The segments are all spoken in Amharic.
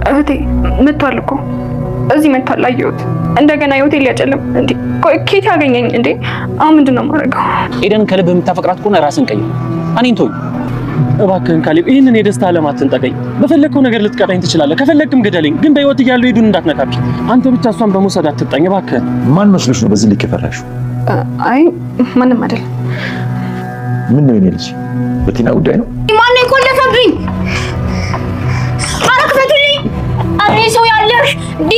እህቴ መጥቷል እኮ እዚህ መጥቷል። አየሁት። እንደገና የሆቴል ሊያጨልም እንዴ? ኬት ያገኘኝ እንዴ? አሁን ምንድነው የማደርገው? ኤደን ከልብ የምታፈቅራት ከሆነ ራስን ቀይር። እኔን ተወኝ እባክህን ካሌብ። ይህንን የደስታ ዓለም አትንጠቀኝ። በፈለግከው ነገር ልትቀጣኝ ትችላለህ። ከፈለግክም ግደለኝ፣ ግን በህይወት እያለሁ ሄዱን እንዳትነካብኝ። አንተ ብቻ እሷን በመውሰድ አትጣኝ እባክህን። ማን መስሎሽ ነው በዚህ ልክ የፈራሽው? አይ ማንም አይደለም። ምን ነው የኔ ልጅ? በቲና ጉዳይ ነው? ማን ነው የቆለፈብኝ? ኧረ ክፈቱልኝ! ኧረ ሰው ያለሽ ዲ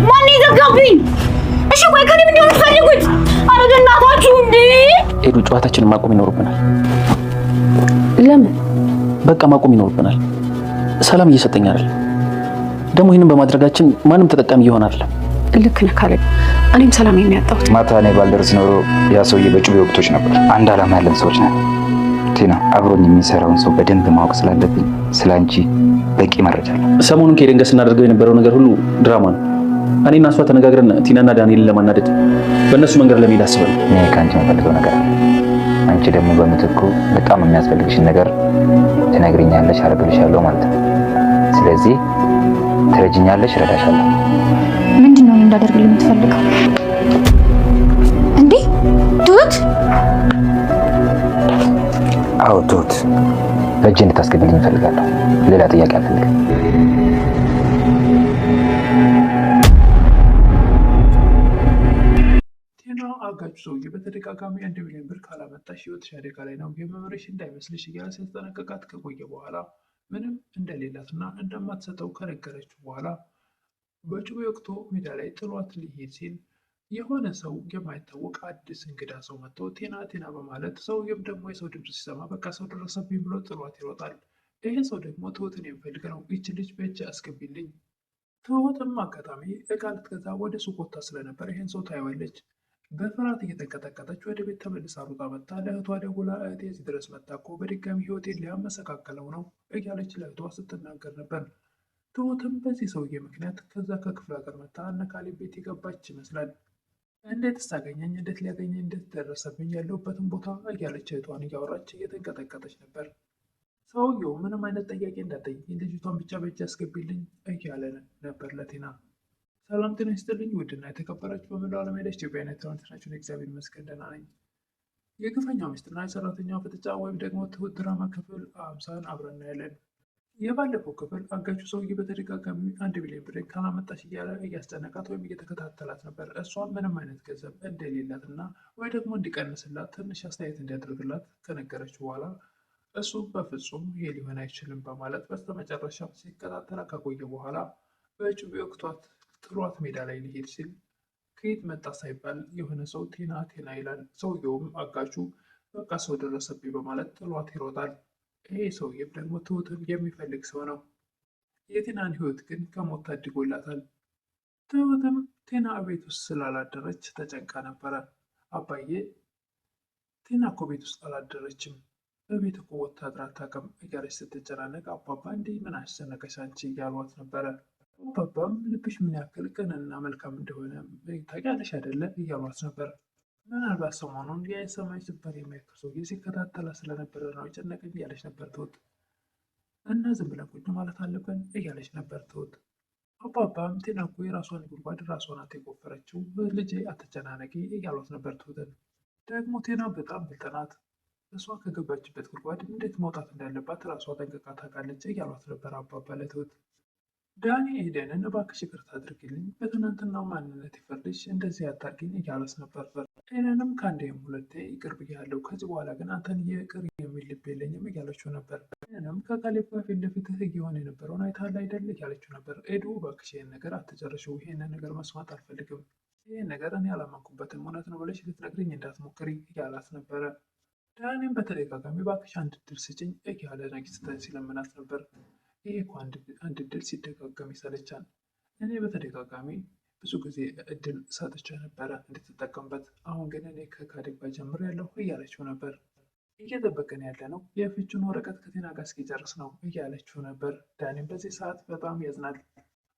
ማን ነው የዘጋብኝ? እሺ ቆይ ከኔ ምንድን ነው የምትፈልጉት? ኧረ በእናታችሁ እንዴ! ሄዱ ጨዋታችንን ማቆም ይኖርብናል። ለምን? በቃ ማቆም ይኖርብናል። ሰላም እየሰጠኝ አይደል? ደግሞ ይህንን በማድረጋችን ማንም ተጠቃሚ ይሆናል። ልክ ነህ ካሌብ። እኔም ሰላም የሚያጣሁት ማታ እኔ ባልደርስ ኖሮ ያ ሰውዬ በጩቤ ወቅቶች ነበር። አንድ ዓላማ ያለን ሰዎች ነን። ቲና አብሮኝ የሚሰራውን ሰው በደንብ ማወቅ ስላለብኝ ስላንቺ በቂ መረጃ አለ። ሰሞኑን ከኤደን ጋር ስናደርገው የነበረው ነገር ሁሉ ድራማ ነው። እኔና እሷ ተነጋግረን ቲናና ዳንኤልን ለማናደድ በእነሱ መንገድ ለመሄድ አስበን። እኔ ከአንቺ የምፈልገው ነገር አለ። አንቺ ደግሞ በምትኩ በጣም የሚያስፈልግሽን ነገር ትነግሪኛለሽ፣ አደርግልሻለሁ ማለት ነው። ስለዚህ ትረጅኛለሽ፣ እረዳሻለሁ። ምንድነው እንዳደርግልኝ የምትፈልገው እንዴ? ትሁት? አዎ ትሁት፣ በእጄ እንድታስገቢልኝ እፈልጋለሁ። ሌላ ጥያቄ አልፈልግም። ቲና አጋቹ ሰውዬ በተደጋጋሚ 1 ሚሊዮን ብር ካላመጣሽ ሕይወትሽ አደጋ ላይ ነው፣ የመመረሽ እንዳይመስልሽ እያለ ሲያስጠነቅቃት ከቆየ በኋላ ምንም እንደሌላትና እንደማትሰጠው ከነገረችው በኋላ በጩቤ ወቅቶ ሜዳ ላይ ጥሏት ሊሄድ ሲል የሆነ ሰው የማይታወቅ አዲስ እንግዳ ሰው መጥቶ ቴና ቴና በማለት ሰውየም ደግሞ የሰው ድምፅ ሲሰማ በቃ ሰው ደረሰብኝ ብሎ ጥሏት ይሮጣል። ይህ ሰው ደግሞ ትሁትን የሚፈልግ ነው። ይች ልጅ በእጅ አስገቢልኝ። ትሁትም አጋጣሚ እቃ ልትገዛ ወደ ሱቅ ወጥታ ስለነበር ይህን ሰው ታየዋለች። በፍርሃት እየተንቀጠቀጠች ወደ ቤት ተመልሳ ሩጣ መጣ። ለእህቷ ደውላ እህቴ እዚህ ድረስ መጣ እኮ በድጋሚ ህይወቴን ሊያመሰቃቀለው ነው እያለች ለእህቷ ስትናገር ነበር። ትሁትም በዚህ ሰውዬ ምክንያት ከዛ ከክፍለ ሀገር መጣ እነ ካሌብ ቤት የገባች ይመስላል። እንዴት ስታገኘኝ፣ እንዴት ሊያገኘኝ፣ እንዴት ደረሰብኝ፣ ያለሁበትን ቦታ እያለች እህቷን እያወራች እየተንቀጠቀጠች ነበር። ሰውየው ምንም አይነት ጥያቄ እንዳትጠይቅኝ ልጅቷን ብቻ በእጅ አስገቢልኝ እያለ ነበር ለቴና። ሰላም ጤና ይስጥልኝ ውድና የተከበራችሁ በመላው ዓለም ያላችሁ ኢትዮጵያውያን ናችሁ። እግዚአብሔር ይመስገን ደህና ነኝ። የግፈኛው ሚስትና የሰራተኛው ፍጥጫ ወይም ደግሞ ትሁት ድራማ ክፍል 50ን አብረን እናያለን። የባለፈው ክፍል አጋቹ ሰውዬ በተደጋጋሚ 1 ሚሊዮን ብር ካላመጣሽ እያለ እያስጨነቃት ወይም እየተከታተላት ነበር። እሷ ምንም አይነት ገንዘብ እንደሌላት እና ወይ ደግሞ እንዲቀንስላት ትንሽ አስተያየት እንዲያደርግላት ከነገረች በኋላ እሱ በፍጹም ይሄ ሊሆን አይችልም በማለት በስተመጨረሻ ሲከታተላ ከቆየ በኋላ በጩቤ ወቅቷት ጥሏት ሜዳ ላይ ሊሄድ ሲል ከየት መጣ ሳይባል የሆነ ሰው ቴና ቴና ይላል። ሰውየውም አጋቹ በቃ ሰው ደረሰብኝ በማለት ጥሏት ይሮጣል። ይሄ ሰውዬም ደግሞ ትሁትን የሚፈልግ ሰው ነው። የቴናን ህይወት ግን ከሞት ታድጎላታል። ትሁትም ቴና ቤት ውስጥ ስላላደረች ተጨንቃ ነበረ። አባዬ ቴና እኮ ቤት ውስጥ አላደረችም፣ በቤት እኮ ወጥታ አድራ አታውቅም እያለች ስትጨናነቅ አባባ እንዲህ ምን አስጨነቀሽ አንቺ እያሏት ነበረ። አባባም ልብሽ ምን ያክል ቅንና መልካም እንደሆነ ታውቂያለሽ አይደለ እያሏት ነበር። ምናልባት ሰሞኑን የሰማይ ስበር የሚያክል ሰውዬ ሲከታተላ ስለነበረ ነው የጨነቀኝ እያለች ነበር ትሁት። እና ዝም ብለን ቁጭ ማለት አለብን እያለች ነበር ትሁት። አባባም ቴና እኮ የራሷን ጉድጓድ ራሷ ናት የቆፈረችው፣ ልጄ አትጨናነቂ እያሏት ነበር ትሁትን። ደግሞ ቴና በጣም ብልጥ ናት፣ እሷ ከገባችበት ጉድጓድ እንዴት መውጣት እንዳለባት ራሷ ጠንቅቃ ታውቃለች እያሏት ነበር አባባ ለትሁት። ዳኒ ኤደንን እባክሽ ይቅርታ አድርግልኝ፣ በትናንትናው ማንነት ይፈርድሽ፣ እንደዚህ አታርጊኝ እያለች ነበር። ኤደንም ከአንዴም ሁለቴ ይቅር ብያለሁ፣ ከዚህ በኋላ ግን አንተን ይቅር የሚል ልብ የለኝም እያለችው ነበር። ኤደንም ከካሌብ ጋር ፊት ለፊትህ እየሆነ የነበረውን አይተሃል አይደል እያለችው ነበር። ኤዱ እባክሽ ይህን ነገር አትጨርሽው፣ ይህንን ነገር መስማት አልፈልግም፣ ይህን ነገር እኔ አላመንኩበትም፣ እውነት ነው ብለሽ ልትነግሪኝ እንዳትሞክሪ እያላት ነበረ። ዳኒም በተደጋጋሚ እባክሽ አንድ እድል ስጭኝ እያለ ነግስትን ሲለምናት ነበር። ይሄ እኮ አንድ እድል ሲደጋገም ይሰለቻል። እኔ በተደጋጋሚ ብዙ ጊዜ እድል ሰጥቼ ነበረ እንድትጠቀምበት፣ አሁን ግን እኔ ከካሌብ ጋር ጀምሬያለሁ እያለችው ነበር። እየጠበቀን ያለ ነው የፍቹን ወረቀት ከቴና ጋር እስኪጨርስ ነው እያለችው ነበር። ዳኒም በዚህ ሰዓት በጣም ያዝናል።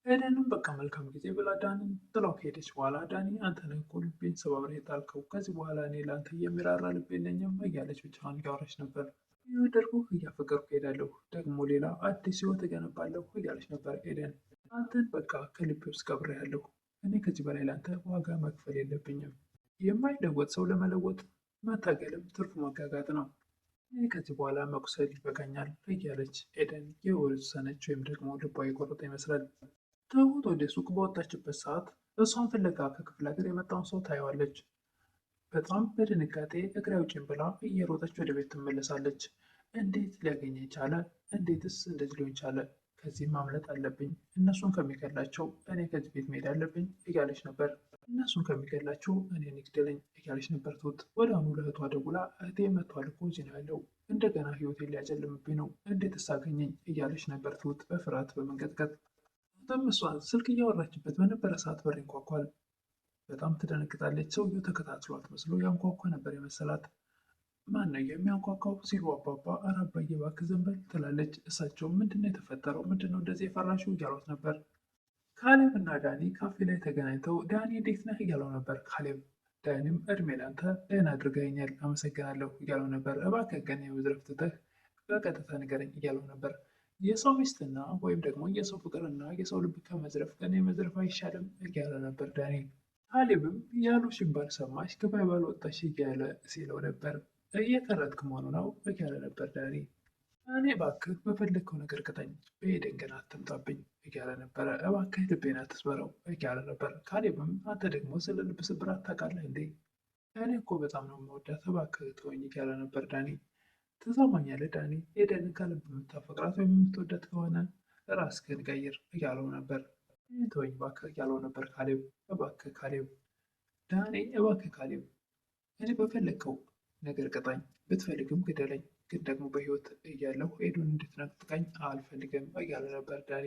ኤደንም በቃ መልካም ጊዜ ብላ ዳኒን ጥላው ከሄደች በኋላ ዳኒ አንተ ነህ እኮ ልቤን ሰባብረህ የጣልከው፣ ከዚህ በኋላ እኔ ለአንተ የሚራራ ልብ የለኝም እያለች ብቻዋን እያወራች ነበር። እየወደድኩህ እያፈቀርኩ እሄዳለሁ፣ ደግሞ ሌላ አዲስ ህይወት እገነባለሁ እያለች ነበር ኤደን። አንተን በቃ ከልቤ ውስጥ ቀብሬያለሁ። እኔ ከዚህ በላይ ለአንተ ዋጋ መክፈል የለብኝም። የማይለወጥ ሰው ለመለወጥ መታገልም ትርፉ መጋጋጥ ነው። እኔ ከዚህ በኋላ መቁሰል ይበቃኛል እያለች ኤደን የወሰነች ወይም ደግሞ ልቧ የቆረጠ ይመስላል። ትሁት ወደ ሱቅ በወጣችበት ሰዓት እሷን ፍለጋ ከክፍለ ሀገር የመጣውን ሰው ታየዋለች። በጣም በድንጋጤ እግሬ አውጪኝ ብላ እየሮጠች ወደ ቤት ትመለሳለች። እንዴት ሊያገኘኝ ቻለ? እንዴትስ እንደዚህ ሊሆን ቻለ? ከዚህ ማምለጥ አለብኝ። እነሱን ከሚገላቸው እኔ ከዚህ ቤት መሄድ አለብኝ እያለች ነበር። እነሱን ከሚገላቸው እኔን ይግደለኝ እያለች ነበር ትሁት። ወደ አሁኑ ለእህቷ ደውላ እህቴ መጥቷል እኮ እዚህ ነው ያለው፣ እንደገና ህይወቴን ሊያጨልምብኝ ነው፣ እንዴትስ አገኘኝ እያለች ነበር ትሁት በፍርሃት በመንቀጥቀጥ። እሷ ስልክ እያወራችበት በነበረ ሰዓት በር ይንኳኳል። በጣም ትደነግጣለች። ሰውየው ተከታትሏት መስሎ ያንኳኳ ነበር የመሰላት። ማን ነው የሚያንኳኳው ሲሉ አባባ ኧረ አባዬ እባክህ ዝም በል ትላለች። እሳቸው ምንድነው የተፈጠረው? ምንድነው እንደዚህ የፈራሽው እያሏት ነበር። ካሌብ እና ዳኒ ካፌ ላይ ተገናኝተው ዳኒ እንዴት ነህ እያለው ነበር ካሌብ። ዳኒም እድሜ ላንተ ደህና አድርገኸኛል አመሰግናለሁ እያለው ነበር። እባክህ ግን የመዝረፍ ትተህ በቀጥታ ንገረኝ እያለው ነበር። የሰው ሚስትና ወይም ደግሞ የሰው ፍቅርና የሰው ልብ ከመዝረፍ ከኔ መዝረፍ አይሻልም እያለ ነበር ዳኒ። ካሌብም ያሉ ሲባል ሰማሽ ከባይባል ወጣሽ እያለ ሲለው ነበር። እየተረትክ መሆኑ ነው እያለ ነበር ዳኒ። እኔ እባክህ በፈለግከው ነገር ቅጠኝ፣ በኤደን ግን አትምጣብኝ እያለ ነበረ። እባክህ ልቤን አትስበረው እያለ ነበር። ካሌብም አንተ ደግሞ ስለ ልብ ስብራት ታውቃለህ እንዴ? እኔ እኮ በጣም ነው የምወዳት እባክህ ተወኝ እያለ ነበር ዳኒ። ትሰማኛለህ ዳኒ? ኤደንን ከልብ የምታፈቅራት ወይም የምትወዳት ከሆነ ራስህን ቀይር እያለው ነበር። ተወኝ እባክህ እያለው ነበር ካሌብ። እባክህ ካሌብ ዳኒ እባክህ ካሌብ እኔ በፈለግከው ነገር ቅጣኝ፣ ብትፈልግም ግደለኝ፣ ግን ደግሞ በህይወት እያለሁ ኤደን እንድትነጥቀኝ አልፈልግም እያለ ነበር ዳኒ።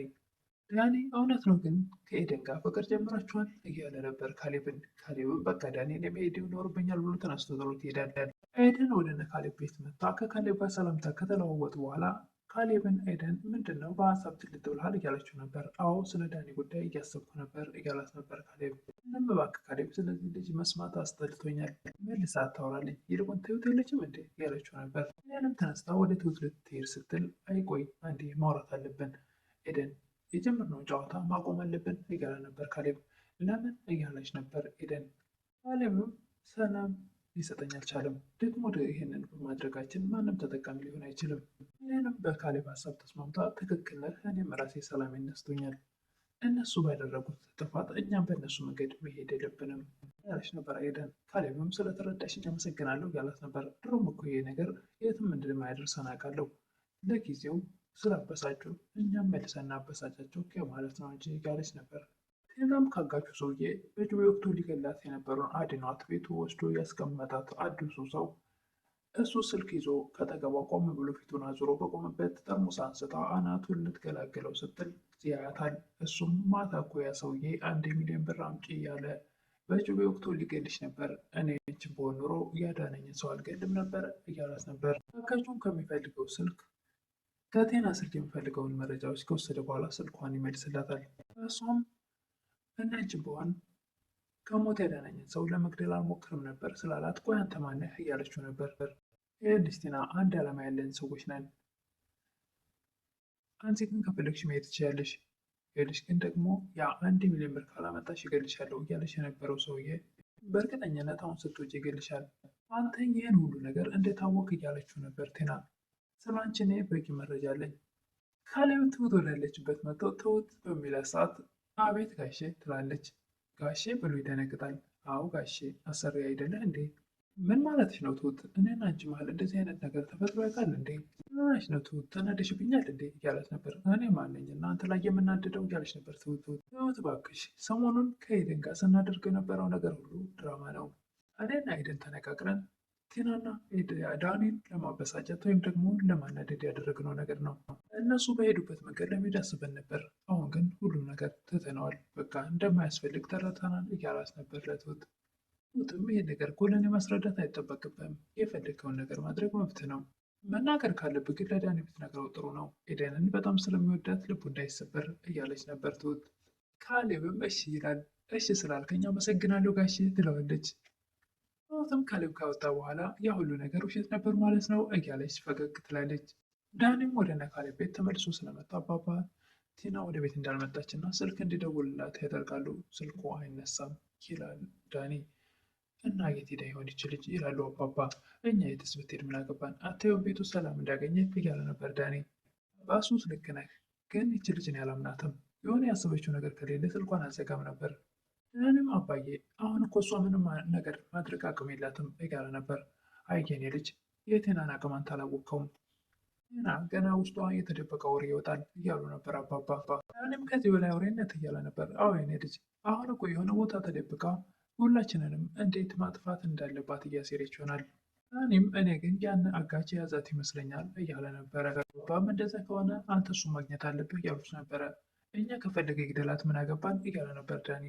ዳኒ እውነት ነው ግን ከኤደን ጋር ፍቅር ጀምራችኋል እያለ ነበር ካሌብን። ካሌብን በቃ ዳኒ እኔ መሄድ ይኖርብኛል ብሎ ተነስቶ ጥሎት ይሄዳል። ኤደን ወደ እነ ካሌብ ቤት መጣ። ከካሌብ ጋር ሰላምታ ከተለዋወጡ በኋላ ካሌብን ኤደን ምንድን ነው በሀሳብ ትልጥ ብልሃል እያለችው ነበር። አዎ ስለ ዳኒ ጉዳይ እያሰብኩ ነበር እያላት ነበር ካሌብ። ምንም እባክህ ካሌብ ስለዚህ ልጅ መስማት አስጠልቶኛል፣ መልሳ አታውራልኝ፣ ይልቁን ትሁት የለችም እንዴ እያለችው ነበር። ኤደንም ተነስታ ወደ ትሁት ልትሄድ ስትል አይቆይ አንዴ ማውራት አለብን ኤደን፣ የጀመርነውን ጨዋታ ማቆም አለብን እያለ ነበር ካሌብ። ለምን እያለች ነበር ኤደን። ካሌብም ሰላም ሊሰጠኝ አልቻለም፣ ደግሞ ይህንን በማድረጋችን ማንም ተጠቃሚ ሊሆን አይችልም። ይህንም በካሌብ ሀሳብ ተስማምታ ትክክል ነህ፣ እኔም ራሴ ሰላም ይነስቶኛል፣ እነሱ ባደረጉት ጥፋት እኛም በእነሱ መንገድ መሄድ የለብንም ያለች ነበር ኤደን። ካሌብም ስለተረዳሽኝ አመሰግናለሁ ያላት ነበር። ድሮም እኮ ይሄ ነገር የትም እንደማያደርሰን አውቃለሁ፣ ለጊዜው ስላበሳጩ እኛም መልሰን እናበሳጫቸው ማለት ነው እንጂ ያለች ነበር። ቴናም ካጋቹ ሰውዬ በጁቤ ወቅቱ ሊገላት የነበረውን አድኗት ቤቱ ወስዶ ያስቀመጣት አዲሱ ሰው እሱ ስልክ ይዞ ከጠገቧ ቆም ብሎ ፊቱን አዙሮ በቆመበት ጠርሙስ አንስታ አናቱን ልትገላገለው ስትል ያያታል። እሱም ማታ እኮ ያ ሰውዬ 1 ሚሊዮን ብር አምጪ እያለ በጁቤ ወቅቱ ሊገልሽ ነበር፣ እኔ አንቺን ብሆን ኖሮ ያዳነኝን ሰው አልገልም ነበር እያላት ነበር። አጋቹም ከሚፈልገው ስልክ ከቴና ስልክ የሚፈልገውን መረጃዎች ከወሰደ በኋላ ስልኳን ይመልስላታል። እሷም እና አንቺን ብሆን ከሞት ያዳነኝን ሰው ለመግደል አልሞክርም ነበር ስላላት ቆይ አንተ ማነህ እያለችው ነበር። ይኸውልሽ ቲና አንድ ዓላማ ያለን ሰዎች ነን፣ አንቺ ግን ከፈለግሽ መሄድ ትችያለሽ፣ ይኸውልሽ ግን ደግሞ ያ 1 ሚሊዮን ብር ካላመጣሽ ይገልሻለሁ እያለች የነበረው ሰውዬ በእርግጠኝነት አሁን ስትወጪ ይገልሻል፣ አንተ ይህን ሁሉ ነገር እንደታወቅ እያለችው ነበር ቲና። ስለ አንቺ እኔ በቂ መረጃ አለኝ። ካሌብ ትሁት ወዳለችበት መጥቶ ትሁት በሚላት ሰዓት አቤት ጋሼ ትላለች። ጋሼ ብሎ ይደነግጣል። አዎ ጋሼ አሰሪ አይደለህ እንዴ? ምን ማለትሽ ነው ትሁት? እኔና አንቺ መሀል እንደዚህ አይነት ነገር ተፈጥሮ ያውቃል እንዴ? ምንሽ ነው ትሁት? ተናደሽብኛል እንዴ እያለት ነበር። እኔ ማነኝ እና አንተ ላይ የምናደደው እያለች ነበር ትሁት። ትሁት እባክሽ ሰሞኑን ከኤደን ጋር ስናደርግ የነበረው ነገር ሁሉ ድራማ ነው። እኔና ኤደን ተነጋግረን ቲናና ዳኒን ለማበሳጨት ወይም ደግሞ ለማናደድ ያደረግነው ነገር ነው። እነሱ በሄዱበት መንገድ ለመሄድ አስበን ነበር። አሁን ግን ሁሉም ነገር ትተነዋል፣ በቃ እንደማያስፈልግ ተረድተናል እያላት ነበር ለትሁት። ትሁትም ይሄን ነገር እኮ ለእኔ ማስረዳት አይጠበቅብህም፣ የፈለግከውን ነገር ማድረግ መብት ነው። መናገር ካለብህ ግን ለዳኒ ብትነግረው ጥሩ ነው፣ ኤደንን በጣም ስለሚወዳት ልቡ እንዳይሰበር እያለች ነበር ትሁት። ካሌብም እሺ ይላል። እሺ ስላልከኝ አመሰግናለሁ ጋሼ ትለዋለች። ትሁትም ካሌብ ካወጣ በኋላ ያ ሁሉ ነገር ውሸት ነበር ማለት ነው እያለች ፈገግ ትላለች። ዳኒም ወደ እነ ካሌብ ቤት ተመልሶ ስለመጣ አባባ ቲና ወደ ቤት እንዳልመጣች እና ስልክ እንዲደውልላት ያደርጋሉ። ስልኩ አይነሳም ይላል ዳኒ። እና የት ሄዳ ይሆን ይች ልጅ ይላሉ አባባ። እኛ የትስ ብትሄድ ምን አገባን? አታየውም ቤቱ ሰላም እንዳገኘ እያለ ነበር ዳኒ። በሱስ ልክ ነህ፣ ግን ይች ልጅን ያላምናትም የሆነ ያሰበችው ነገር ከሌለ ስልኳን አዘጋም ነበር። ዳኒም አባዬ አሁን እኮ እሷ ምንም ነገር ማድረግ አቅም የላትም እያለ ነበር። አይ የኔ ልጅ የቴናን አቅም አንተ አላወቅከውም፣ ቴና ገና ውስጧ የተደበቀ ወሬ ይወጣል እያሉ ነበር አባባ። ዳኒም ከዚህ በላይ ወሬነት እያለ ነበር። አዎ የኔ ልጅ አሁን እኮ የሆነ ቦታ ተደብቃ ሁላችንንም እንዴት ማጥፋት እንዳለባት እያሴረች ይሆናል። ዳኒም እኔ ግን ያን አጋች የያዛት ይመስለኛል እያለ ነበረ። አባባም እንደዛ ከሆነ አንተ እሱ ማግኘት አለብህ እያሉት ነበረ። እኛ ከፈለገ ግደላት ምን አገባን እያለ ነበር ዳኒ።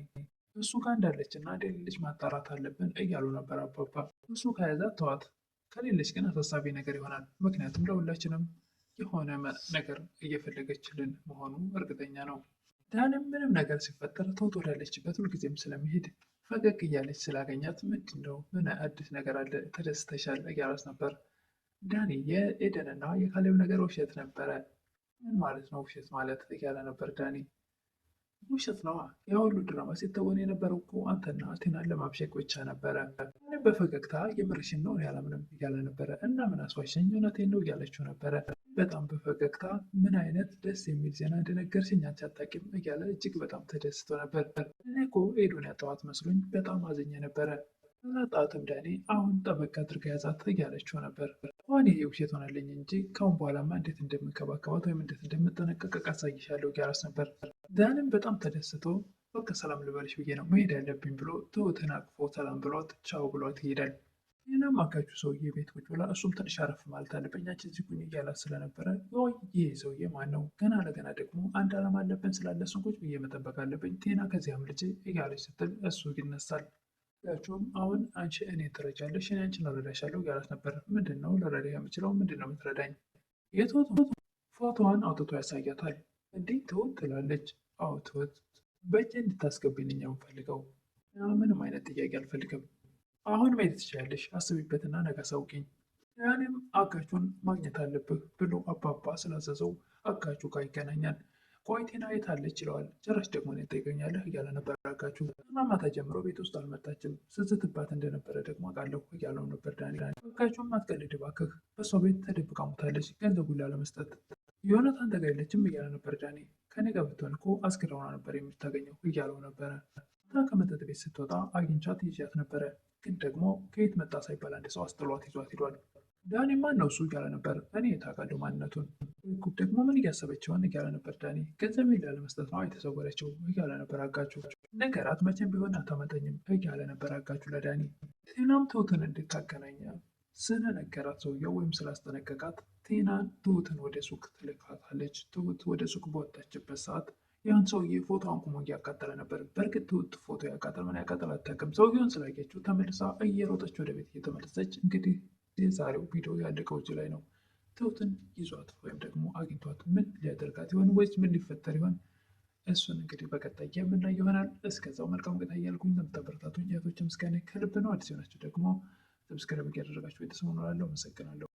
እሱ ጋር እንዳለች እና እንደሌለች ማጣራት አለብን እያሉ ነበር አባባ። እሱ ከያዛት ተዋት፣ ከሌለች ግን አሳሳቢ ነገር ይሆናል። ምክንያቱም ለሁላችንም የሆነ ነገር እየፈለገችልን መሆኑ እርግጠኛ ነው። ዳኒም ምንም ነገር ሲፈጠር ትሁት ወዳለችበት ሁልጊዜም ስለሚሄድ ፈገግ እያለች ስላገኛት ምንድን ነው ምን አዲስ ነገር አለ ተደስተሻል እያላት ነበር። ዳኒ የኤደንና የካሌብ ነገር ውሸት ነበረ። ምን ማለት ነው ውሸት ማለት እያለ ነበር ዳኒ። ውሸት ነዋ፣ ያ ሁሉ ድራማ ሲተወን የነበረው እኮ አንተና ቲናን ለማብሸቅ ብቻ ነበረ። በፈገግታ የምርሽን ነው ያላምንም እያለ ነበረ። እና ምን አስዋሸኝ እውነቴን ነው እያለችው ነበረ። በጣም በፈገግታ ምን አይነት ደስ የሚል ዜና እንደነገርሽኝ አንቺ አታውቂም እያለ እጅግ በጣም ተደስቶ ነበር። እኔ እኮ ኤዶን ያጣዋት መስሎኝ በጣም አዝኜ ነበረ። ጣትም ዳኒ አሁን ጠበቅ አድርጋ ያዛት እያለችው ነበር። አሁን ይሄ ውሸት ሆነልኝ እንጂ ካሁን በኋላማ እንዴት እንደምንከባከባት ወይም እንዴት እንደምጠነቀቅ አሳይሻለሁ እያላት ነበር። ዳኒም በጣም ተደስቶ በቃ ሰላም ልበልሽ ብዬ ነው መሄድ ያለብኝ ብሎ ትሁትን አቅፎ ሰላም ብሏት ቻው ብሏት ይሄዳል። ይህንም አጋቹ ሰውዬ ቤት ቁጭ ብላ እሱም ትንሽ አረፍ ማለት አለብኝ አንቺ እዚህ ቁጭ እያላት ስለነበረ ይህ ሰውዬ ማን ነው? ገና ለገና ደግሞ አንድ ዓላማ አለብን ስላለ እሱን ቁጭ ብዬ መጠበቅ አለብኝ ቴና ከዚያም ልጅ እያለች ስትል እሱ ይነሳል። ያቸውም አሁን አንቺ እኔ ትረጃለሽ እኔ አንቺን እረዳሻለሁ እያላት ነበር። ምንድን ነው ልረዳ የምችለው? ምንድን ነው የምትረዳኝ? የትሁት ፎቶዋን አውጥቶ ያሳያታል። እንዲህ ትሁት ትላለች። አዎ ትሁት በእጄ እንድታስገቢልኝ የምፈልገው ምንም አይነት ጥያቄ አልፈልግም። አሁን መሄድ ትችላለሽ፣ አስቢበትና ነገ አሳውቂኝ። ያንም አጋቹን ማግኘት አለብህ ብሎ አባባ ስላዘዘው አጋቹ ጋር ይገናኛል። ቆይ ቴና የት አለች ይለዋል። ጭራሽ ደግሞ እኔን ትጠይቀኛለህ እያለ ነበር አጋቹ። ማታ ጀምሮ ቤት ውስጥ አልመጣችም፣ ስዝትባት እንደነበረ ደግሞ አውቃለሁ እያለው ነበር ዳኒ። አጋቹም አትቀልድ እባክህ፣ በሷ ቤት ተደብቃ ሞታለች ገንዘቡን ላለመስጠት። ዮናታን ጋር የለችም እያለ ነበር ዳኒ። ከኔ ጋር ብትሆን እኮ አስክሬኗ ነበር የምታገኘው እያለው ነበረ። ከመጠጥ ቤት ስትወጣ አግኝቻት ይዣት ነበረ፣ ግን ደግሞ ከየት መጣ ሳይባል አንድ ሰው አስጥሏት ይዟት ሂዷል። ዳኒ ማን ነው እሱ እያለ ነበር። እኔ የታውቃለሁ ማንነቱን። ደግሞ ምን እያሰበች ሆን እያለ ነበር ዳኒ። ገንዘብ ላለመስጠት ነው የተሰወረችው እያለ ነበር አጋቹ። ነገራት መቼም ቢሆን አታመጠኝም እያለ ነበር አጋቹ ለዳኒ። ቴናም ትሁትን እንድታገናኘ ስለነገራት ሰውየው ወይም ስላስጠነቀቃት ቴናን ትሁትን ወደ ሱቅ ትልካታለች። ትሁት ወደ ሱቅ በወጣችበት ሰዓት ያን ሰውዬ ፎቶዋን ቁሞ እያቃጠለ ነበር። በእርግጥ ትሁት ፎቶ ያቃጠል ምን ያቃጠል አታውቅም። ሰውየውን ስላየችው ተመልሳ እየሮጠች ወደ ቤት እየተመለሰች እንግዲህ የዛሬው ቪዲዮ ያለቀው እጅ ላይ ነው። ትሁትን ይዟት ወይም ደግሞ አግኝቷት ምን ሊያደርጋት ይሆን ወይስ ምን ሊፈጠር ይሆን? እሱን እንግዲህ በቀጣይ የምናይ ይሆናል። እስከዛው መልካም ቆይታ እያልኩኝ ለምታበረታቱኝ እህቶች ምስጋና ከልብ ነው። አዲስ የሆናችሁ ደግሞ ሰብስክራይብ እያደረጋችሁ ቤተሰብ ሆናለሁ። አመሰግናለሁ።